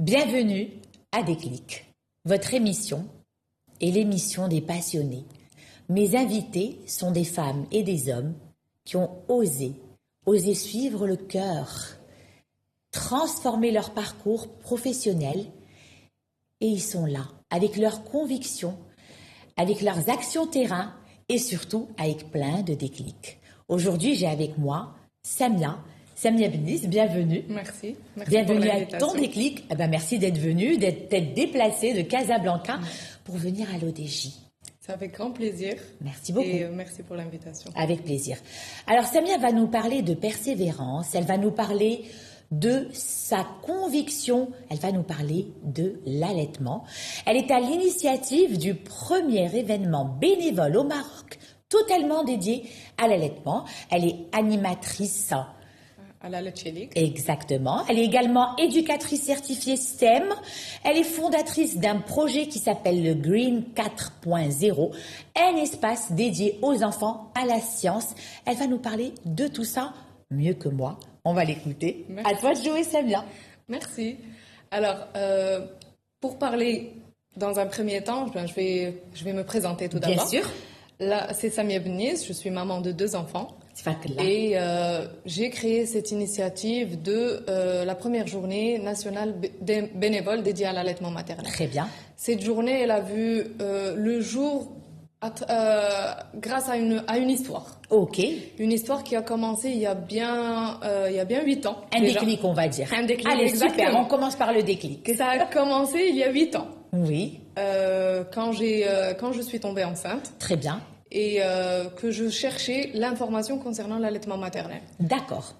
Bienvenue à Déclic, votre émission est l'émission des passionnés. Mes invités sont des femmes et des hommes qui ont osé suivre le cœur, transformer leur parcours professionnel et ils sont là avec leurs convictions, avec leurs actions terrain et surtout avec plein de déclics. Aujourd'hui, j'ai avec moi Samia Beniz, bienvenue. Merci Bienvenue à ton déclic. Eh ben, merci d'être venue, d'être déplacée de Casablanca pour venir à l'ODJ. Ça fait grand plaisir. Merci beaucoup. Et merci pour l'invitation. Avec plaisir. Alors Samia va nous parler de persévérance, elle va nous parler de sa conviction, elle va nous parler de l'allaitement. Elle est à l'initiative du premier événement bénévole au Maroc totalement dédié à l'allaitement. Elle est animatrice à la Lecce. Exactement. Elle est également éducatrice certifiée STEM. Elle est fondatrice d'un projet qui s'appelle le Green 4.0, un espace dédié aux enfants, à la science. Elle va nous parler de tout ça mieux que moi. On va l'écouter. À toi de jouer, Samia. Merci. Alors, pour parler dans un premier temps, je vais me présenter tout d'abord. Bien sûr. Là, c'est Samia Beniz, je suis maman de 2 enfants. Et j'ai créé cette initiative de la première journée nationale bénévole dédiée à l'allaitement maternel. Très bien. Cette journée, elle a vu le jour grâce à une histoire. Ok. Une histoire qui a commencé il y a bien 8 ans. Un déclic, on va dire. Un déclic, allez, exactement. super, on commence par le déclic. Ça a commencé il y a 8 ans. Oui. Quand je suis tombée enceinte. Très bien. Et que je cherchais l'information concernant l'allaitement maternel. D'accord.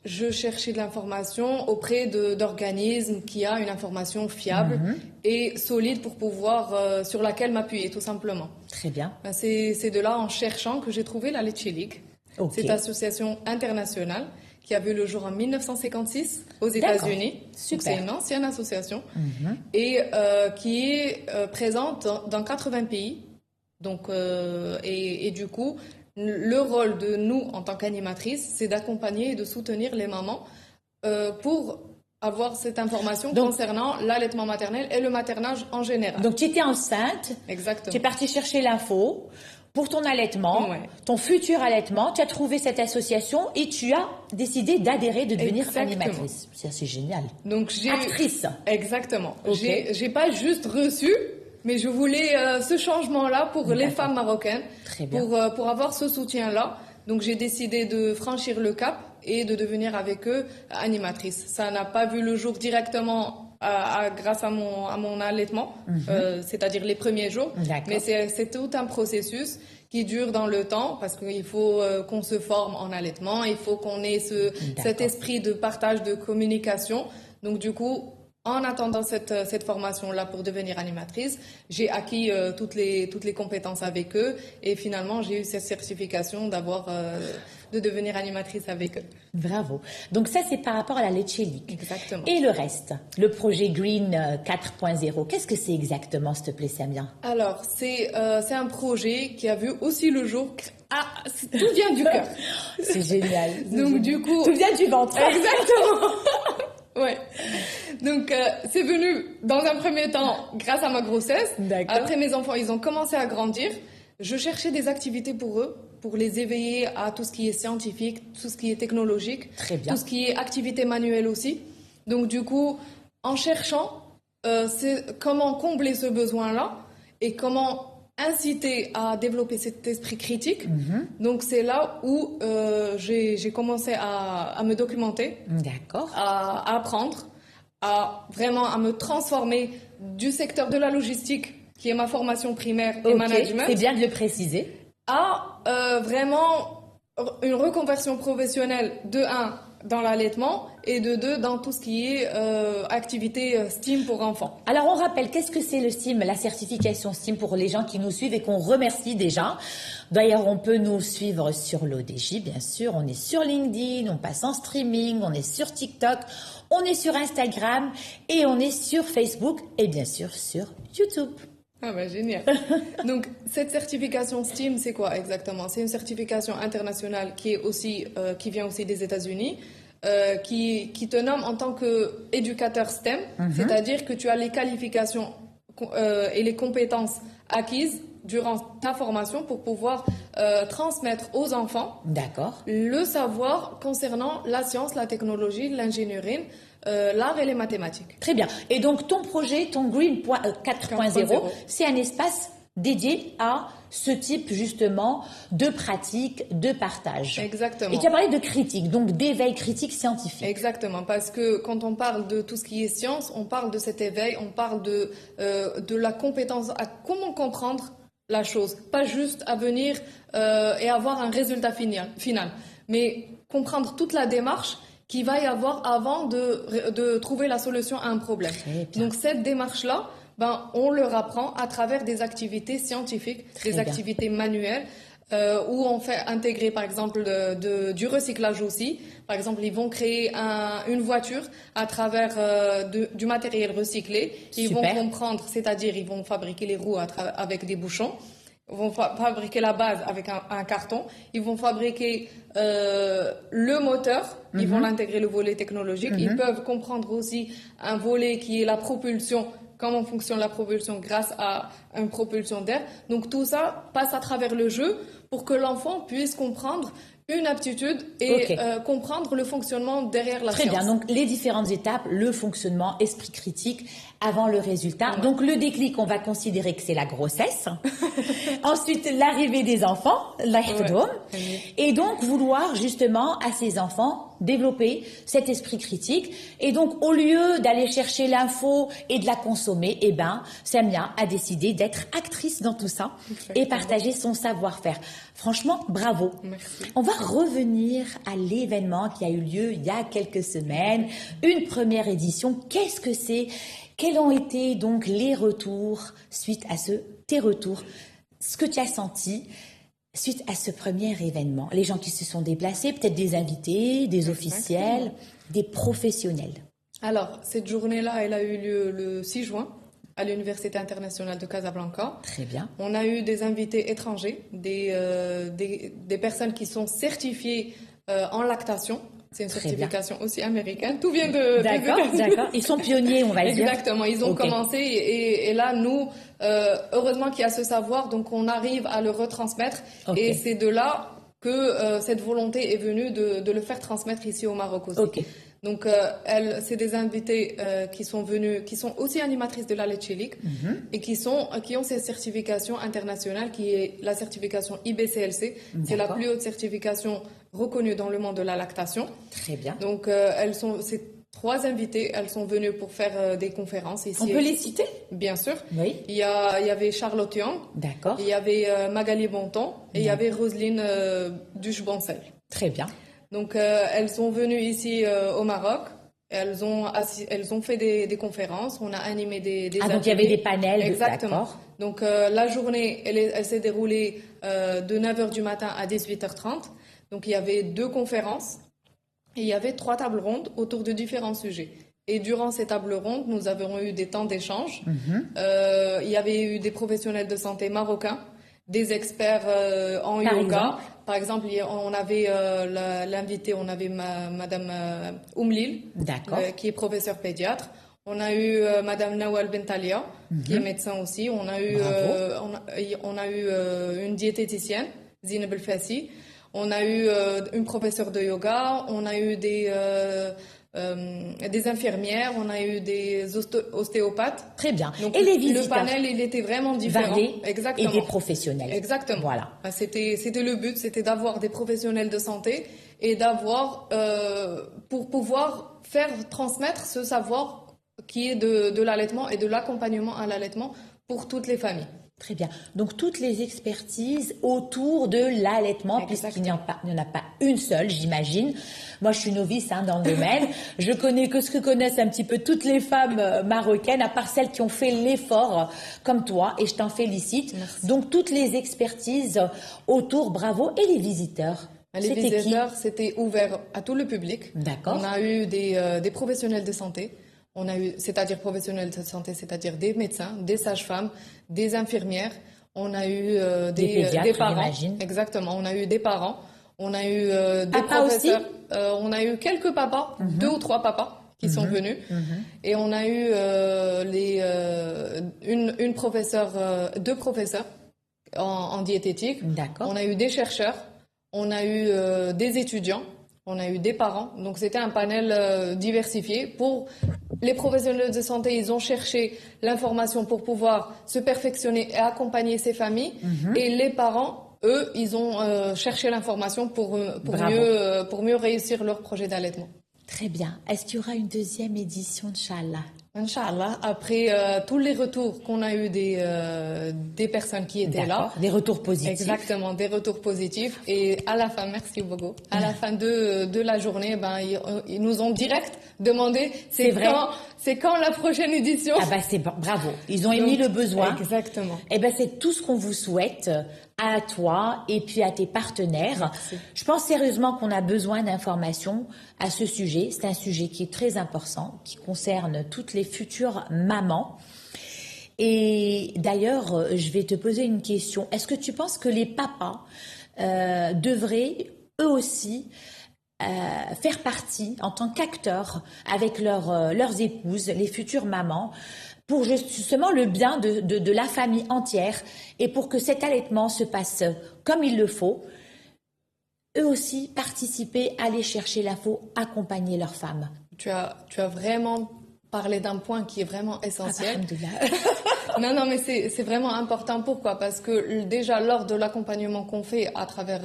Je cherchais de l'information auprès d'organismes qui a une information fiable et solide pour pouvoir sur laquelle m'appuyer, tout simplement. Très bien. C'est de là, en cherchant, que j'ai trouvé la Lecce League. Okay. Cette association internationale qui a vu le jour en 1956 aux États-Unis. C'est une ancienne association et qui est présente dans 80 pays. Donc, et du coup, le rôle de nous, en tant qu'animatrices, c'est d'accompagner et de soutenir les mamans pour avoir cette information concernant l'allaitement maternel et le maternage en général. Donc, tu étais enceinte. Exactement. Tu es partie chercher l'info pour ton allaitement, ton futur allaitement. Tu as trouvé cette association et tu as décidé d'adhérer, de devenir animatrice. C'est génial. Donc, actrice. Exactement. Okay. J'ai pas juste reçu... Mais je voulais ce changement-là pour les femmes marocaines, pour avoir ce soutien-là. Donc j'ai décidé de franchir le cap et de devenir avec eux animatrice. Ça n'a pas vu le jour directement grâce à mon allaitement, c'est-à-dire les premiers jours. Mais c'est tout un processus qui dure dans le temps parce qu'il faut qu'on se forme en allaitement, il faut qu'on ait cet esprit de partage, de communication. Donc du coup... En attendant cette formation-là pour devenir animatrice, j'ai acquis toutes les compétences avec eux et finalement j'ai eu cette certification de devenir animatrice avec eux. Bravo. Donc ça c'est par rapport à la Lecce League. Exactement. Et le reste, le projet Green 4.0, qu'est-ce que c'est exactement, s'il te plaît, Samia? Alors c'est un projet qui a vu aussi le jour. Tout vient du cœur. C'est génial. Donc du coup, tout vient du ventre. Exactement. Ouais. Donc c'est venu dans un premier temps grâce à ma grossesse. Après mes enfants, ils ont commencé à grandir. Je cherchais des activités pour eux, pour les éveiller à tout ce qui est scientifique, tout ce qui est technologique, tout ce qui est activité manuelle aussi. Donc du coup, en cherchant, c'est comment combler ce besoin-là et comment inciter à développer cet esprit critique. Donc c'est là où j'ai commencé à me documenter, à apprendre, à me transformer du secteur de la logistique, qui est ma formation primaire et management. C'est bien de le préciser. À vraiment une reconversion professionnelle de 1 dans l'allaitement et de 2 dans tout ce qui est activité STEAM pour enfants. Alors on rappelle, qu'est-ce que c'est le STEAM, la certification STEAM pour les gens qui nous suivent et qu'on remercie déjà. D'ailleurs, on peut nous suivre sur l'ODJ, bien sûr. On est sur LinkedIn, on passe en streaming, on est sur TikTok, on est sur Instagram et on est sur Facebook et bien sûr sur YouTube. Ah bah génial. Donc cette certification STEAM, c'est quoi exactement? C'est une certification internationale qui vient aussi des États-Unis. qui te nomme en tant qu'éducateur STEM, c'est-à-dire que tu as les qualifications et les compétences acquises durant ta formation pour pouvoir transmettre aux enfants le savoir concernant la science, la technologie, l'ingénierie, l'art et les mathématiques. Très bien. Et donc ton projet, ton Green 4.0, c'est un espace dédié à ce type justement de pratique, de partage. Exactement. Et tu as parlé de critique, donc d'éveil critique scientifique. Exactement, parce que quand on parle de tout ce qui est science, on parle de cet éveil, on parle de la compétence à comment comprendre la chose, pas juste à venir et avoir un résultat final, mais comprendre toute la démarche qu'il va y avoir avant de trouver la solution à un problème. Donc cette démarche-là, on leur apprend à travers des activités scientifiques, des activités manuelles, où on fait intégrer par exemple du recyclage aussi. Par exemple, ils vont créer une voiture à travers du matériel recyclé. Ils vont comprendre, c'est-à-dire ils vont fabriquer les roues avec des bouchons. Ils vont fabriquer la base avec un carton. Ils vont fabriquer le moteur. Ils vont l'intégrer, le volet technologique. Ils peuvent comprendre aussi un volet qui est la propulsion, comment fonctionne la propulsion grâce à une propulsion d'air. Donc tout ça passe à travers le jeu pour que l'enfant puisse comprendre une aptitude et comprendre le fonctionnement derrière la science. Très bien, donc les différentes étapes, le fonctionnement, esprit critique, avant le résultat. Donc le déclic, on va considérer que c'est la grossesse. Ensuite, l'arrivée des enfants, et donc vouloir justement à ces enfants développer cet esprit critique. Et donc au lieu d'aller chercher l'info et de la consommer, Samia a décidé d'être actrice dans tout ça et partager son savoir-faire. Franchement, bravo. Merci. On va revenir à l'événement qui a eu lieu il y a quelques semaines, une première édition. Qu'est-ce que c'est? Quels ont été donc les retours suite à tes retours, ce que tu as senti suite à ce premier événement? Les gens qui se sont déplacés, peut-être des invités, des officiels, des professionnels. Alors, cette journée-là, elle a eu lieu le 6 juin à l'Université internationale de Casablanca. Très bien. On a eu des invités étrangers, des personnes qui sont certifiées en lactation. C'est une certification aussi américaine. Tout vient de... D'accord. Ils sont pionniers, on va dire. Exactement. Ils ont commencé et là, nous, heureusement qu'il y a ce savoir, donc on arrive à le retransmettre. Et c'est de là que cette volonté est venue de le faire transmettre ici au Maroc aussi. Donc, c'est des invités qui sont venus, qui sont aussi animatrices de la Lecce et qui ont cette certification internationale qui est la certification IBCLC. C'est la plus haute certification reconnue dans le monde de la lactation. Très bien. Donc, ces 3 invités, elles sont venues pour faire des conférences ici. On peut les citer? Bien sûr. Oui. Il y avait Charlotte Young. D'accord. Il y avait Magali Bonton et il y avait Roselyne Duche-Boncel. Très bien. Donc, elles sont venues ici au Maroc. Elles ont fait des conférences. On a animé des donc il y avait des panels. Exactement. Donc, la journée, elle s'est déroulée de 9h du matin à 18h30. Donc, il y avait 2 conférences et il y avait 3 tables rondes autour de différents sujets. Et durant ces tables rondes, nous avons eu des temps d'échange. Il y avait eu des professionnels de santé marocains, des experts en yoga. Par exemple, on avait l'invité, on avait Madame Oumlil, qui est professeure pédiatre. On a eu Madame Nawal Bentalia, qui est médecin aussi. On a eu une diététicienne, Zineb El-Fassi. On a eu une professeure de yoga. On a eu des infirmières, on a eu des ostéopathes. Très bien. Donc, et les visiteurs? Le panel, il était vraiment différent. Varié. Exactement. Et des professionnels. Exactement. Voilà. C'était le but, c'était d'avoir des professionnels de santé et d'avoir, pour pouvoir faire transmettre ce savoir qui est de l'allaitement et de l'accompagnement à l'allaitement pour toutes les familles. Très bien. Donc, toutes les expertises autour de l'allaitement, puisqu'il n'y en a pas une seule, j'imagine. Moi, je suis novice dans le domaine. Je connais que ce que connaissent un petit peu toutes les femmes marocaines, à part celles qui ont fait l'effort comme toi, et je t'en félicite. Merci. Donc, toutes les expertises autour, bravo. Et les visiteurs? Les visiteurs, c'était ouvert à tout le public. D'accord. On a eu des professionnels de santé. On a eu, c'est-à-dire professionnels de santé, c'est-à-dire des médecins, des sages-femmes, des infirmières. On a eu des parents. J'imagine. Exactement. On a eu des parents. On a eu des professeurs. on a eu quelques papas, 2 ou 3 papas qui sont venus. Et on a eu une professeure, 2 professeurs en diététique. D'accord. On a eu des chercheurs, on a eu des étudiants, on a eu des parents. Donc c'était un panel diversifié. Pour les professionnels de santé, ils ont cherché l'information pour pouvoir se perfectionner et accompagner ces familles. Et les parents, eux, ils ont cherché l'information pour mieux réussir leur projet d'allaitement. Très bien. Est-ce qu'il y aura une deuxième édition, Inch'Allah? Inch'Allah, après tous les retours qu'on a eu des personnes qui étaient là. Des retours positifs. Exactement, des retours positifs. Et à la fin, merci beaucoup, à la fin de la journée, ils nous ont direct demandé c'est quand la prochaine édition. Ah c'est bravo. Ils ont émis le besoin. Exactement. Et c'est tout ce qu'on vous souhaite à toi et puis à tes partenaires. Merci. Je pense sérieusement qu'on a besoin d'informations à ce sujet. C'est un sujet qui est très important, qui concerne toutes les futures mamans. Et d'ailleurs, je vais te poser une question. Est-ce que tu penses que les papas devraient eux aussi faire partie en tant qu'acteurs avec leurs épouses, les futures mamans, pour justement le bien de la famille entière et pour que cet allaitement se passe comme il le faut, eux aussi participer, aller chercher l'info, accompagner leurs femmes. Tu as vraiment parlé d'un point qui est vraiment essentiel. Non, mais c'est vraiment important. Pourquoi? Parce que déjà, lors de l'accompagnement qu'on fait à travers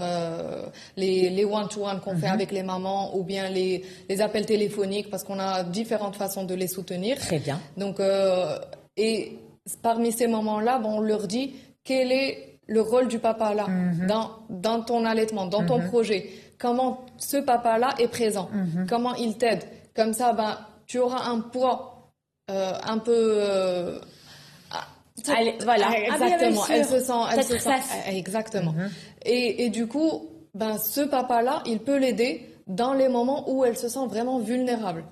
les one-to-one qu'on fait avec les mamans ou bien les appels téléphoniques, parce qu'on a différentes façons de les soutenir. Très bien. Donc, et parmi ces moments-là, on leur dit quel est le rôle du papa là dans ton allaitement, dans ton projet. Comment ce papa-là est présent, comment il t'aide. Comme ça, tu auras un poids un peu... Allez, voilà, exactement. Elle se sent exactement. Et du coup, ce papa-là, il peut l'aider dans les moments où elle se sent vraiment vulnérable.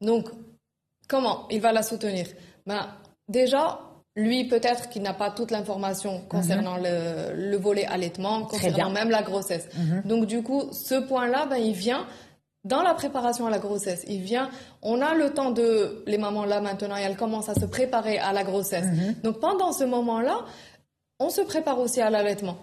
Donc, comment il va la soutenir? Déjà, lui, peut-être qu'il n'a pas toute l'information concernant le volet allaitement, concernant même la grossesse. Donc, du coup, ce point-là, il vient dans la préparation à la grossesse. On a le temps les mamans là maintenant, et elles commencent à se préparer à la grossesse. Donc, pendant ce moment-là, on se prépare aussi à l'allaitement.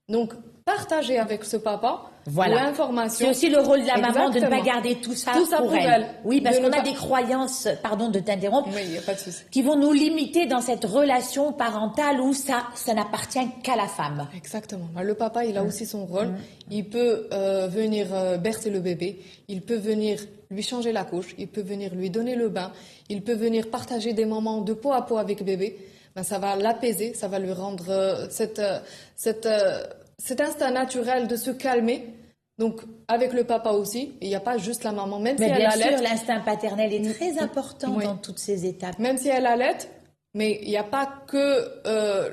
Donc, partager avec ce papa l'information. C'est aussi le rôle de la maman de ne pas garder tout ça pour elle. Oui, parce qu'on a des croyances, pardon de t'interrompre, oui, y a pas de souci, qui vont nous limiter dans cette relation parentale où ça n'appartient qu'à la femme. Exactement. Le papa, il a aussi son rôle. Il peut venir bercer le bébé. Il peut venir lui changer la couche. Il peut venir lui donner le bain. Il peut venir partager des moments de peau à peau avec bébé. Ça va l'apaiser. Ça va lui rendre cet instinct naturel de se calmer. Donc, avec le papa aussi, il n'y a pas juste la maman. Même si elle allait, bien sûr, l'instinct paternel est très important dans toutes ces étapes. Même si elle allait, mais il n'y a pas que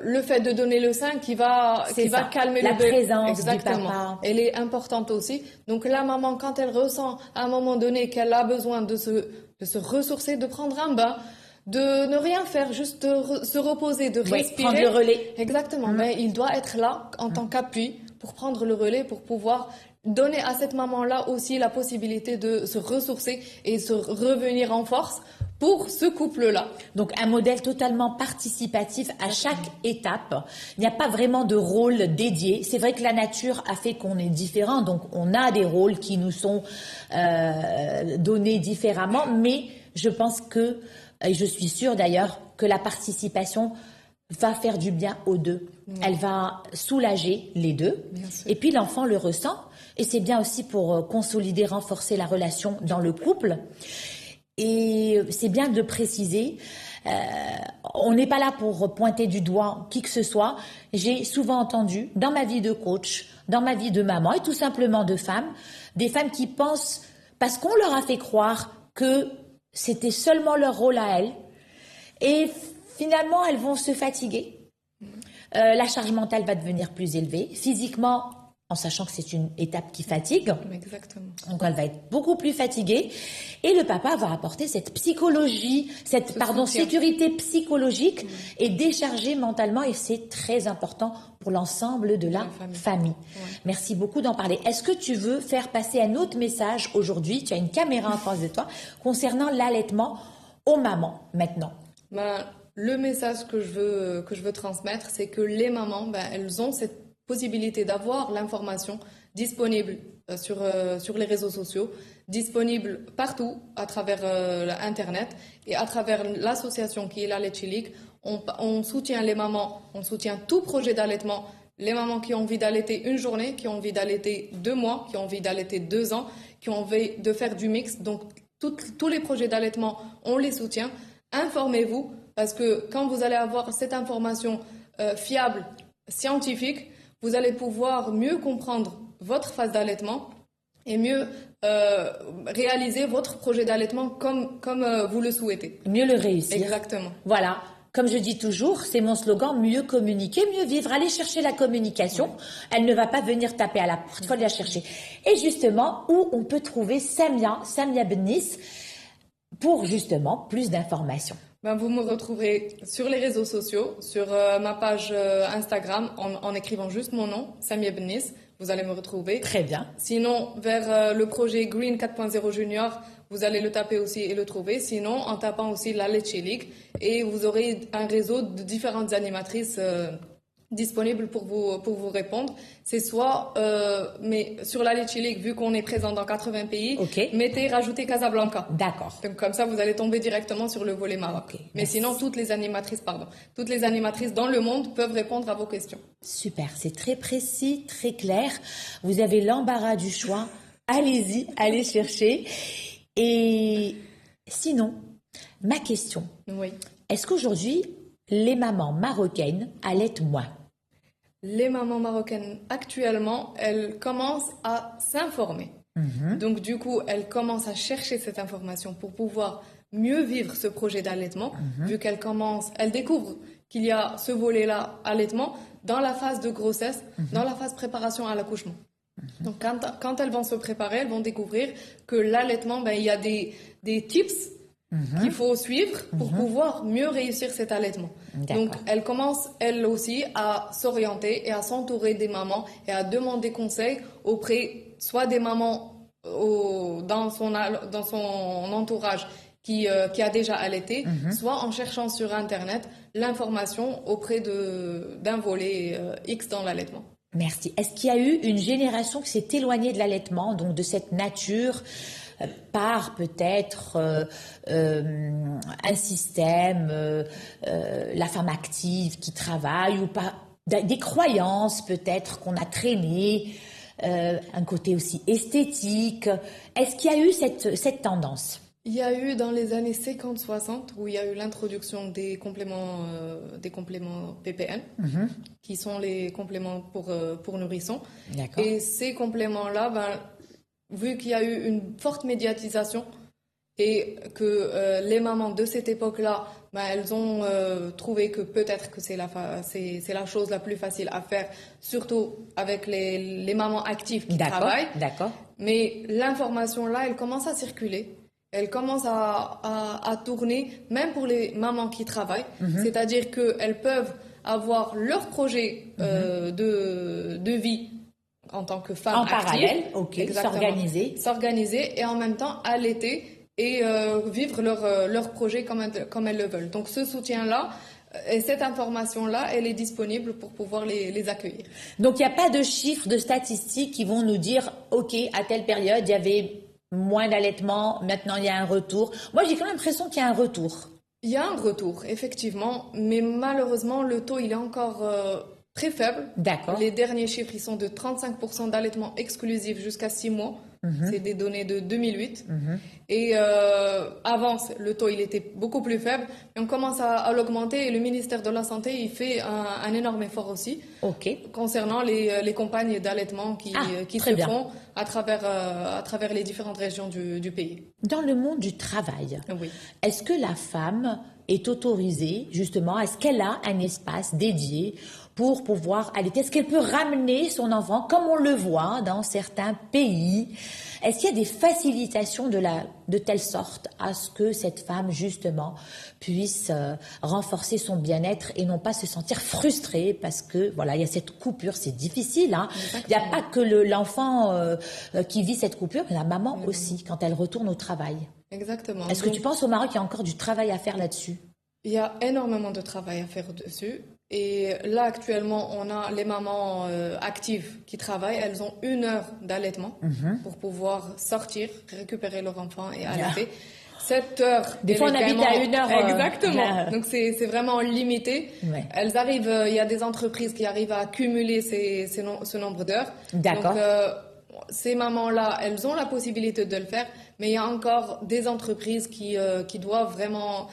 le fait de donner le sein qui va calmer le bébé. La présence Exactement. du papa. Elle est importante aussi. Donc, la maman, quand elle ressent à un moment donné qu'elle a besoin de se ressourcer, de prendre un bain, de ne rien faire, juste se reposer, de respirer. Prendre le relais. Exactement. Mais il doit être là en tant qu'appui pour prendre le relais, pour pouvoir donner à cette maman-là aussi la possibilité de se ressourcer et se revenir en force pour ce couple-là. Donc un modèle totalement participatif à chaque étape. Il n'y a pas vraiment de rôle dédié. C'est vrai que la nature a fait qu'on est différents, donc on a des rôles qui nous sont donnés différemment, mais je pense que, et je suis sûre d'ailleurs, que la participation va faire du bien aux deux. Elle va soulager les deux. Et puis l'enfant le ressent. Et c'est bien aussi pour consolider, renforcer la relation dans le couple. Et c'est bien de préciser, on n'est pas là pour pointer du doigt qui que ce soit. J'ai souvent entendu, dans ma vie de coach, dans ma vie de maman et tout simplement de femme, des femmes qui pensent, parce qu'on leur a fait croire que c'était seulement leur rôle à elles, et finalement elles vont se fatiguer. La charge mentale va devenir plus élevée. Physiquement, en sachant que c'est une étape qui fatigue. Exactement. Donc elle va être beaucoup plus fatiguée et le papa va apporter cette psychologie, sécurité psychologique et décharger mentalement, et c'est très important pour l'ensemble de la famille. Ouais. Merci beaucoup d'en parler. Est-ce que tu veux faire passer un autre message aujourd'hui? Tu as une caméra en face de toi concernant l'allaitement aux mamans maintenant. Le message que je veux transmettre, c'est que les mamans, elles ont cette possibilité d'avoir l'information disponible sur les réseaux sociaux, disponible partout à travers Internet et à travers l'association qui est la Leche League. On soutient les mamans, on soutient tout projet d'allaitement. Les mamans qui ont envie d'allaiter une journée, qui ont envie d'allaiter 2 mois, qui ont envie d'allaiter 2 ans, qui ont envie de faire du mix. Donc tous les projets d'allaitement, on les soutient. Informez-vous, parce que quand vous allez avoir cette information fiable, scientifique, vous allez pouvoir mieux comprendre votre phase d'allaitement et mieux réaliser votre projet d'allaitement comme vous le souhaitez. Mieux le réussir. Exactement. Voilà. Comme je dis toujours, c'est mon slogan, mieux communiquer, mieux vivre. Allez chercher la communication. Oui. Elle ne va pas venir taper à la porte, il faut la chercher. Et justement, où on peut trouver Samia Bennis pour justement plus d'informations. Vous me retrouverez sur les réseaux sociaux, sur ma page Instagram, en écrivant juste mon nom, Samia Bennis. Vous allez me retrouver. Très bien. Sinon, vers le projet Green 4.0 Junior, vous allez le taper aussi et le trouver. Sinon, en tapant aussi la Leche League, et vous aurez un réseau de différentes animatrices disponibles pour vous répondre. C'est soit, mais sur la Leche League, vu qu'on est présent dans 80 pays, rajoutez Casablanca. D'accord. Donc comme ça, vous allez tomber directement sur le volet Maroc. Okay, mais sinon, toutes les animatrices dans le monde peuvent répondre à vos questions. Super, c'est très précis, très clair. Vous avez l'embarras du choix. Allez-y, allez chercher. Et sinon, ma question. Oui. Est-ce qu'aujourd'hui, les mamans marocaines allaitent moins? Les mamans marocaines, actuellement, elles commencent à s'informer. Donc, du coup, elles commencent à chercher cette information pour pouvoir mieux vivre ce projet d'allaitement, vu elles découvrent qu'il y a ce volet-là, allaitement, dans la phase de grossesse, dans la phase préparation à l'accouchement. Donc, quand elles vont se préparer, elles vont découvrir que l'allaitement, il y a des tips qu'il faut suivre pour pouvoir mieux réussir cet allaitement. Donc, elles commencent, elles aussi, à s'orienter et à s'entourer des mamans et à demander conseil auprès soit des mamans dans son entourage qui a déjà allaité, soit en cherchant sur Internet l'information auprès d'un volet X dans l'allaitement. Merci. Est-ce qu'il y a eu une génération qui s'est éloignée de l'allaitement, donc de cette nature, par peut-être un système, la femme active qui travaille, ou pas des croyances peut-être qu'on a traînées, un côté aussi esthétique? Est-ce qu'il y a eu cette tendance? Il y a eu dans les années 50-60 où il y a eu l'introduction des compléments PPN, qui sont les compléments pour nourrissons. D'accord. Et ces compléments-là, vu qu'il y a eu une forte médiatisation et que les mamans de cette époque-là, elles ont trouvé que peut-être que c'est la chose la plus facile à faire, surtout avec les mamans actives qui travaillent. D'accord. Mais l'information-là, elle commence à circuler. Elle commence à tourner, même pour les mamans qui travaillent. C'est-à-dire qu'elles peuvent avoir leur projet de vie en tant que femme active. En parallèle, s'organiser et en même temps allaiter et vivre leur projet comme elles le veulent. Donc ce soutien-là et cette information-là, elle est disponible pour pouvoir les accueillir. Donc il n'y a pas de chiffres, de statistiques qui vont nous dire « Ok, à telle période, il y avait moins d'allaitement, maintenant il y a un retour ». Moi, j'ai quand même l'impression qu'il y a un retour. Il y a un retour, effectivement, mais malheureusement, le taux, il est encore très faible. D'accord. Les derniers chiffres, ils sont de 35% d'allaitement exclusif jusqu'à 6 mois. C'est des données de 2008. Et avant, le taux, il était beaucoup plus faible. Et on commence à l'augmenter. Et le ministère de la Santé, il fait un énorme effort aussi concernant les campagnes d'allaitement qui se font à travers les différentes régions du pays. Dans le monde du travail, est-ce que la femme est autorisée, justement, est-ce qu'elle a un espace dédié pour pouvoir allaiter? Est-ce qu'elle peut ramener son enfant, comme on le voit dans certains pays? Est-ce qu'il y a des facilitations de telle sorte à ce que cette femme, justement, puisse renforcer son bien-être et non pas se sentir frustrée parce que, voilà, il y a cette coupure, c'est difficile, hein. Il n'y a pas que l'enfant qui vit cette coupure, mais la maman aussi, quand elle retourne au travail. Exactement. Est-ce que tu penses au Maroc qu'il y a encore du travail à faire là-dessus? Il y a énormément de travail à faire dessus. Et là, actuellement, on a les mamans actives qui travaillent. Elles ont 1 heure d'allaitement pour pouvoir sortir, récupérer leur enfant et allaiter. 7 heures. Des fois, on habite à 1 heure. Exactement. Donc, c'est vraiment limité. Ouais. Elles arrivent, il y a des entreprises qui arrivent à cumuler ce nombre d'heures. D'accord. Donc, ces mamans-là, elles ont la possibilité de le faire, mais il y a encore des entreprises qui doivent vraiment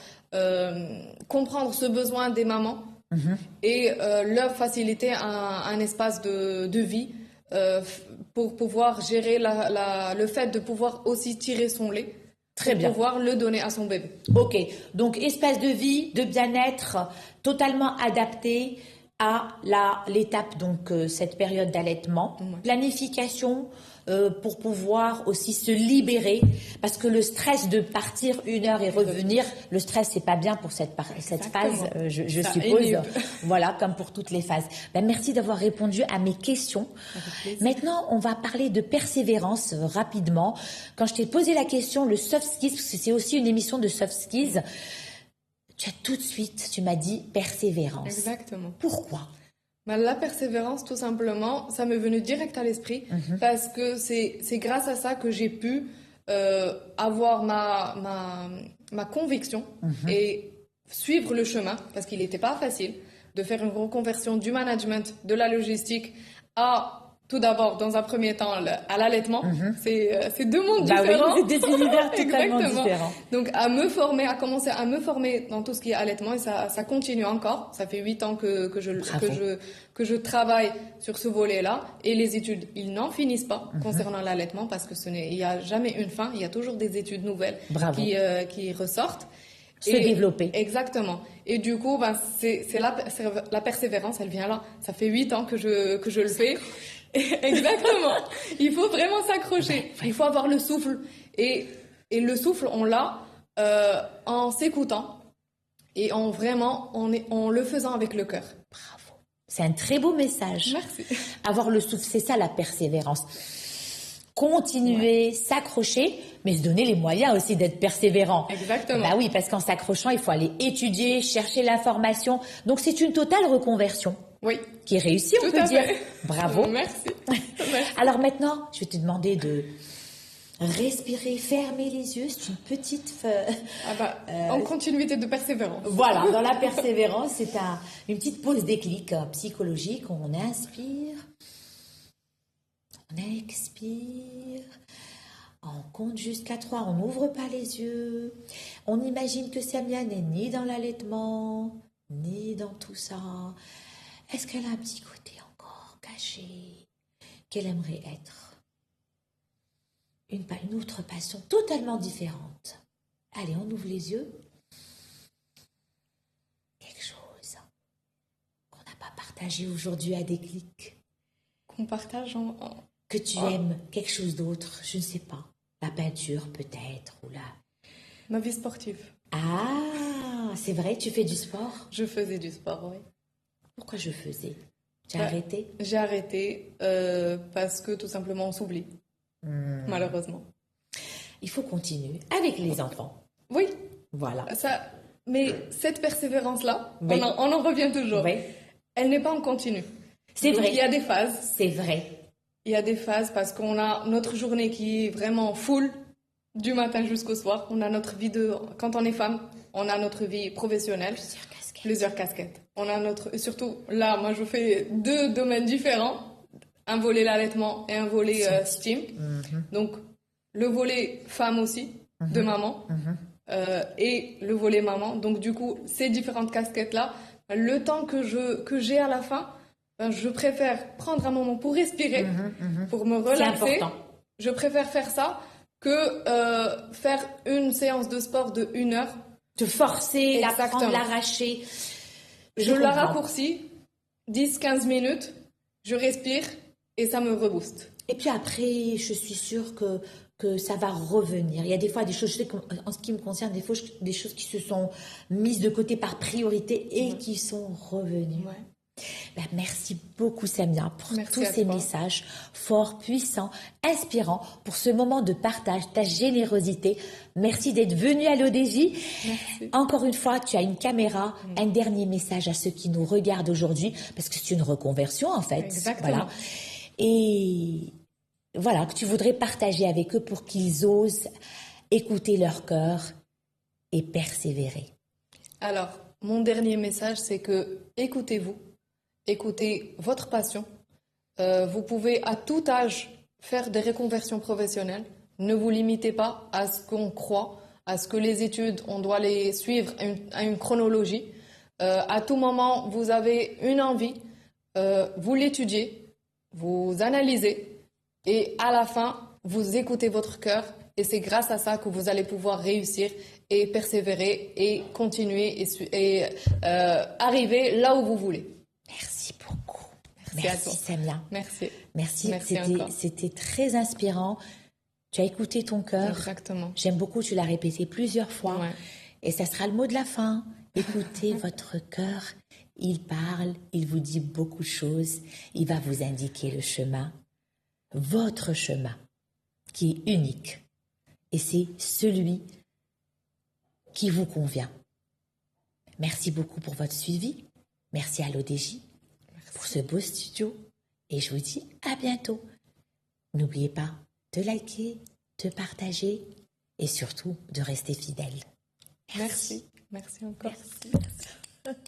comprendre ce besoin des mamans et leur faciliter un espace de vie pour pouvoir gérer le fait de pouvoir aussi tirer son lait. Très bien. Pouvoir le donner à son bébé. Ok, donc espace de vie, de bien-être totalement adapté à l'étape, donc cette période d'allaitement. Ouais. Planification pour pouvoir aussi se libérer, parce que le stress de partir 1 heure et revenir, le stress c'est pas bien pour cette phase, je suppose. Inhibe. Voilà, comme pour toutes les phases. Ben, merci d'avoir répondu à mes questions. Maintenant, on va parler de persévérance rapidement. Quand je t'ai posé la question, le soft skills, parce que c'est aussi une émission de soft skills, tout de suite, tu m'as dit persévérance. Exactement. Pourquoi? La persévérance, tout simplement, ça m'est venu direct à l'esprit parce que c'est grâce à ça que j'ai pu avoir ma conviction et suivre le chemin, parce qu'il n'était pas facile de faire une reconversion du management, de la logistique à... Tout d'abord, dans un premier temps, à l'allaitement. C'est 2 mondes différents. Oui, c'est des univers totalement différents. Donc, à commencer à me former dans tout ce qui est allaitement, et ça continue encore. Ça fait 8 ans que je travaille sur ce volet-là. Et les études, ils n'en finissent pas concernant l'allaitement, parce que il n'y a jamais une fin. Il y a toujours des études nouvelles qui ressortent. Se développer. Exactement. Et du coup, c'est la persévérance, elle vient là. Ça fait 8 ans que je le fais. Exactement. Il faut vraiment s'accrocher. Il faut avoir le souffle. Et le souffle, on l'a en s'écoutant et en le faisant avec le cœur. Bravo. C'est un très beau message. Merci. Avoir le souffle, c'est ça la persévérance. Continuer, s'accrocher, mais se donner les moyens aussi d'être persévérant. Exactement. Bah oui, parce qu'en s'accrochant, il faut aller étudier, chercher l'information. Donc c'est une totale reconversion. Oui. Qui est réussie, on peut dire. Bravo. Merci. Alors maintenant, je vais te demander de respirer, fermer les yeux. C'est une petite... en continuité de persévérance. Voilà, dans la persévérance, c'est une petite pause déclic psychologique. On inspire, on expire, on compte jusqu'à 3, on n'ouvre pas les yeux. On imagine que Samia n'est ni dans l'allaitement, ni dans tout ça. Est-ce qu'elle a un petit côté encore caché qu'elle aimerait être? Une autre passion totalement différente. Allez, on ouvre les yeux. Quelque chose qu'on n'a pas partagé aujourd'hui à Déclic. Qu'on partage Que tu aimes, quelque chose d'autre, je ne sais pas. La peinture peut-être, ou ma vie sportive. Ah, c'est vrai, tu fais du sport? Je faisais du sport, oui. Pourquoi je faisais? Tu as arrêté? J'ai arrêté parce que tout simplement on s'oublie, malheureusement. Il faut continuer avec les enfants. Oui. Voilà. Mais cette persévérance-là, Oui. on en revient toujours. Oui. Elle n'est pas en continu. C'est vrai. Il y a des phases. C'est vrai. Il y a des phases parce qu'on a notre journée qui est vraiment full du matin jusqu'au soir. On a notre vie quand on est femme, on a notre vie professionnelle. Plusieurs casquettes. On a surtout là, moi je fais 2 domaines différents. Un volet l'allaitement et un volet STEAM. Donc le volet femme aussi, de maman, et le volet maman. Donc du coup, ces différentes casquettes-là, le temps que j'ai à la fin, je préfère prendre un moment pour respirer, pour me relaxer. C'est important. Je préfère faire ça que faire une séance de sport de 1 heure. Te forcer, la prendre, l'arracher. Je la raccourcis 10-15 minutes, je respire et ça me rebooste. Et puis après, je suis sûre que ça va revenir. Il y a des fois des choses, je sais en ce qui me concerne, des choses qui se sont mises de côté par priorité et qui sont revenues. Ouais. Ben, merci beaucoup Samia pour tous ces toi. messages forts, puissants, inspirants, pour ce moment de partage, ta générosité. Merci d'être venu à l'ODJ. Encore une fois, tu as une caméra. Un dernier message à ceux qui nous regardent aujourd'hui, parce que c'est une reconversion en fait. Exactement. Voilà. Et voilà, que tu voudrais partager avec eux pour qu'ils osent écouter leur cœur et persévérer. Alors, mon dernier message, c'est que écoutez-vous. Écoutez votre passion. Vous pouvez à tout âge faire des reconversions professionnelles. Ne vous limitez pas à ce qu'on croit, à ce que les études, on doit les suivre à une chronologie. À tout moment, vous avez une envie, vous l'étudiez, vous analysez et à la fin, vous écoutez votre cœur et c'est grâce à ça que vous allez pouvoir réussir et persévérer et continuer et arriver là où vous voulez. Merci beaucoup. Merci Samia. Merci. C'était très inspirant. Tu as écouté ton cœur. Exactement. J'aime beaucoup, tu l'as répété plusieurs fois. Ouais. Et ça sera le mot de la fin. Écoutez votre cœur. Il parle, il vous dit beaucoup de choses. Il va vous indiquer le chemin. Votre chemin, qui est unique. Et c'est celui qui vous convient. Merci beaucoup pour votre suivi. Merci à l'ODJ pour ce beau studio. Et je vous dis à bientôt. N'oubliez pas de liker, de partager et surtout de rester fidèle. Merci encore. Merci.